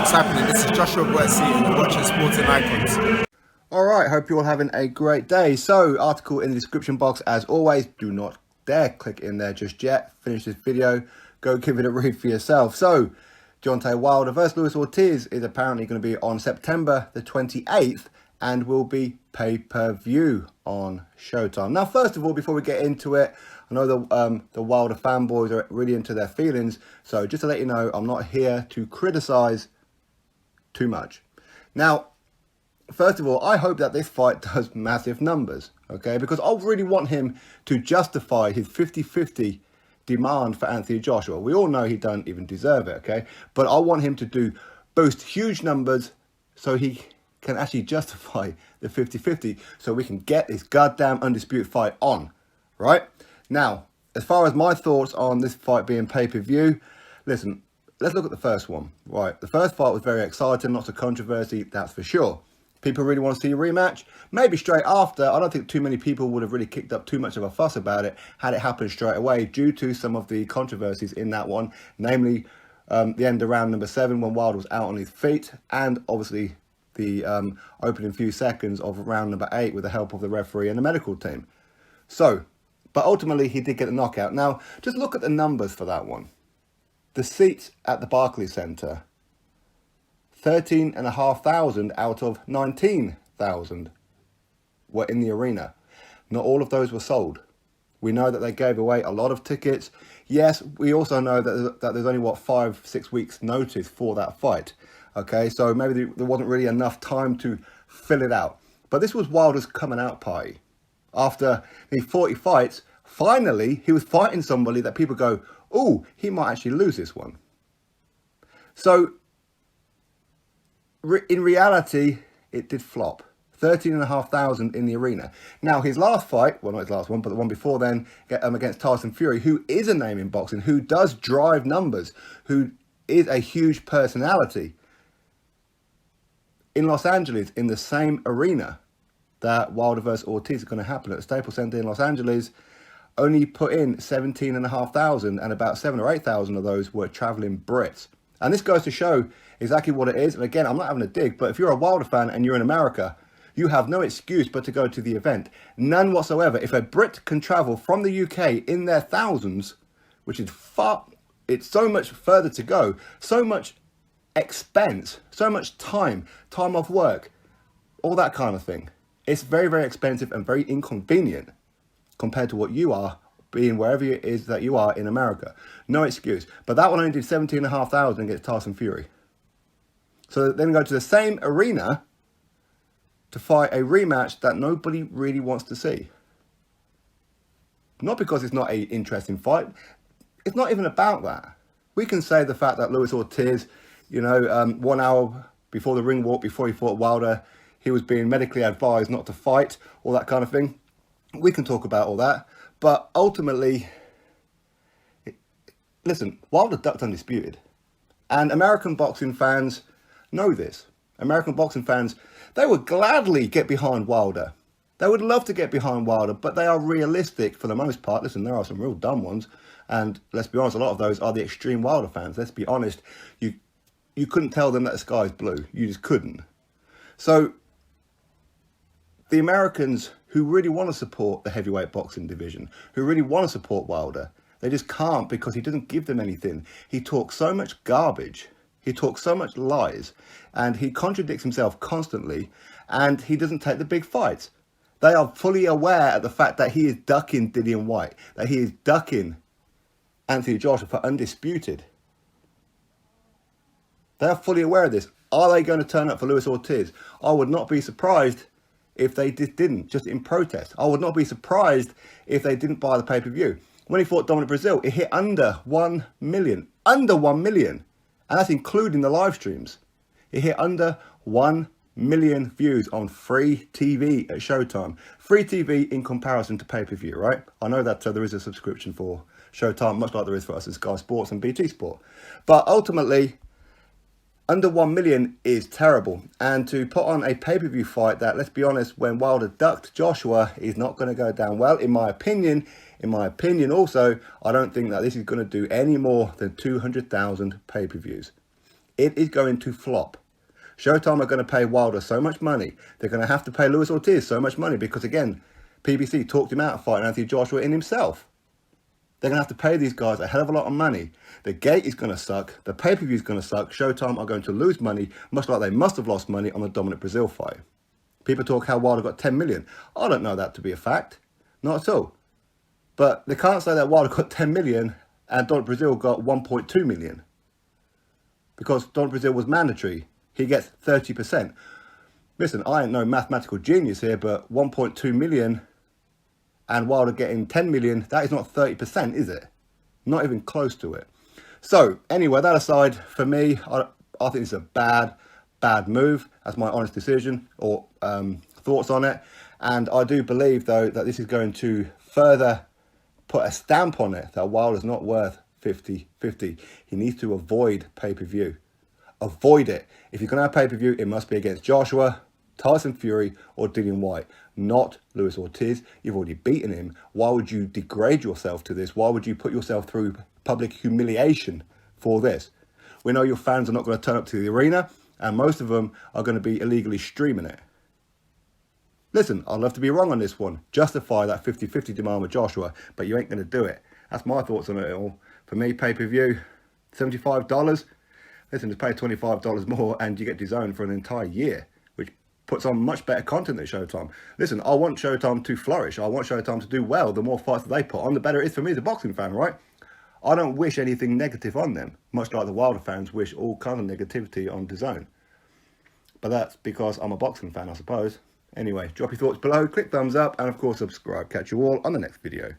What's happening? This is Joshua Wortsey and you're watching Sporting Icons. Alright, hope you're all having a great day. So, article in the description box as always. Do not dare click in there just yet. Finish this video. Go give it a read for yourself. So, Deontay Wilder versus Luis Ortiz is apparently going to be on September the 28th and will be pay-per-view on Showtime. Now, first of all, before we get into it, I know the Wilder fanboys are really into their feelings. So, just to let you know, I'm not here to criticize too much. Now, first of all, I hope that this fight does massive numbers, okay? Because I really want him to justify his 50-50 demand for Anthony Joshua. We all know he don't even deserve it, okay? But I want him to boost huge numbers so he can actually justify the 50-50 so we can get this goddamn undisputed fight on, right? Now, as far as my thoughts on this fight being pay-per-view, listen, let's look at the first one, right? The first fight was very exciting, lots of controversy, that's for sure. People really want to see a rematch. Maybe straight after. I don't think too many people would have really kicked up too much of a fuss about it had it happened straight away due to some of the controversies in that one. Namely, the end of round number 7 when Wilder was out on his feet. And obviously the opening few seconds of round number 8 with the help of the referee and the medical team. So, but ultimately he did get a knockout. Now, just look at the numbers for that one. The seats at the Barclays Centre. 13,500 out of 19,000 were in the arena. Not all of those were sold. We know that they gave away a lot of tickets. Yes, we also know that there's only, 5-6 weeks notice for that fight. Okay, so maybe there wasn't really enough time to fill it out. But this was Wilder's coming out party. After the 40 fights, finally, he was fighting somebody that people go, oh, he might actually lose this one. So, in reality, it did flop. 13,500 in the arena. Now, his last fight, well, not his last one, but the one before then, against Tyson Fury, who is a name in boxing, who does drive numbers, who is a huge personality, in Los Angeles, in the same arena that Wilder vs. Ortiz is going to happen at the Staples Center in Los Angeles, only put in 17,500, and about 7,000 or 8,000 of those were traveling Brits. And this goes to show exactly what it is. And again, I'm not having a dig, but if you're a Wilder fan and you're in America, you have no excuse but to go to the event. None whatsoever. If a Brit can travel from the UK in their thousands, which is far, it's so much further to go, so much expense, so much time off work, all that kind of thing. It's very, very expensive and very inconvenient compared to what you are being wherever it is that you are in America. No excuse. But that one only did 17,500 against Tyson Fury. So then go to the same arena to fight a rematch that nobody really wants to see. Not because it's not an interesting fight. It's not even about that. We can say the fact that Luis Ortiz, 1 hour before the ring walk, before he fought Wilder, he was being medically advised not to fight, all that kind of thing. We can talk about all that. But ultimately, listen, Wilder ducked undisputed. And American boxing fans know this. American boxing fans, they would gladly get behind Wilder. They would love to get behind Wilder, but they are realistic for the most part. Listen, there are some real dumb ones. And let's be honest, a lot of those are the extreme Wilder fans. Let's be honest, you couldn't tell them that the sky is blue. You just couldn't. So, the Americans who really want to support the heavyweight boxing division, who really want to support Wilder, they just can't because he doesn't give them anything. He talks so much garbage. He talks so much lies. And he contradicts himself constantly. And he doesn't take the big fights. They are fully aware of the fact that he is ducking Dillian Whyte, that he is ducking Anthony Joshua for undisputed. They are fully aware of this. Are they going to turn up for Luis Ortiz? I would not be surprised if they didn't, just in protest. I would not be surprised if they didn't buy the pay-per-view. When he fought Dominic Brazil, it hit under 1 million. Under 1 million. And that's including the live streams. It hit under 1 million views on free TV at Showtime. Free TV in comparison to pay-per-view, right? I know that there is a subscription for Showtime, much like there is for us in Sky Sports and BT Sport. But ultimately, under 1 million is terrible. And to put on a pay-per-view fight that, let's be honest, when Wilder ducked Joshua, is not going to go down well, in my opinion. In my opinion also, I don't think that this is going to do any more than 200,000 pay-per-views. It is going to flop. Showtime are going to pay Wilder so much money. They're going to have to pay Luis Ortiz so much money because, again, PBC talked him out of fighting Anthony Joshua in himself. They're going to have to pay these guys a hell of a lot of money. The gate is going to suck. The pay-per-view is going to suck. Showtime are going to lose money, much like they must have lost money on the Dominic Brazil fight. People talk how Wilder got 10 million. I don't know that to be a fact. Not at all. But they can't say that Wilder got 10 million and Dominic Brazil got 1.2 million. Because Dominic Brazil was mandatory. He gets 30%. Listen, I ain't no mathematical genius here, but 1.2 million and Wilder getting 10 million, that is not 30%, is it? Not even close to it. So, anyway, that aside, for me, I think it's a bad move. That's my honest decision or thoughts on it. And I do believe, though, that this is going to further put a stamp on it, that Wilder's not worth 50-50. He needs to avoid pay-per-view. Avoid it. If you're going to have pay-per-view, it must be against Joshua, Tyson Fury, or Dillian White, not Luis Ortiz. You've already beaten him. Why would you degrade yourself to this? Why would you put yourself through public humiliation for this? We know your fans are not going to turn up to the arena, and most of them are going to be illegally streaming it. Listen, I'd love to be wrong on this one. Justify that 50-50 demand with Joshua, but you ain't going to do it. That's my thoughts on it all. For me, pay-per-view, $75. Listen, just pay $25 more and you get DAZN for an entire year, which puts on much better content than Showtime. Listen, I want Showtime to flourish. I want Showtime to do well. The more fights that they put on, the better it is for me as a boxing fan, right? I don't wish anything negative on them, much like the Wilder fans wish all kinds of negativity on DAZN. But that's because I'm a boxing fan, I suppose. Anyway, drop your thoughts below, click thumbs up, and of course subscribe. Catch you all on the next video.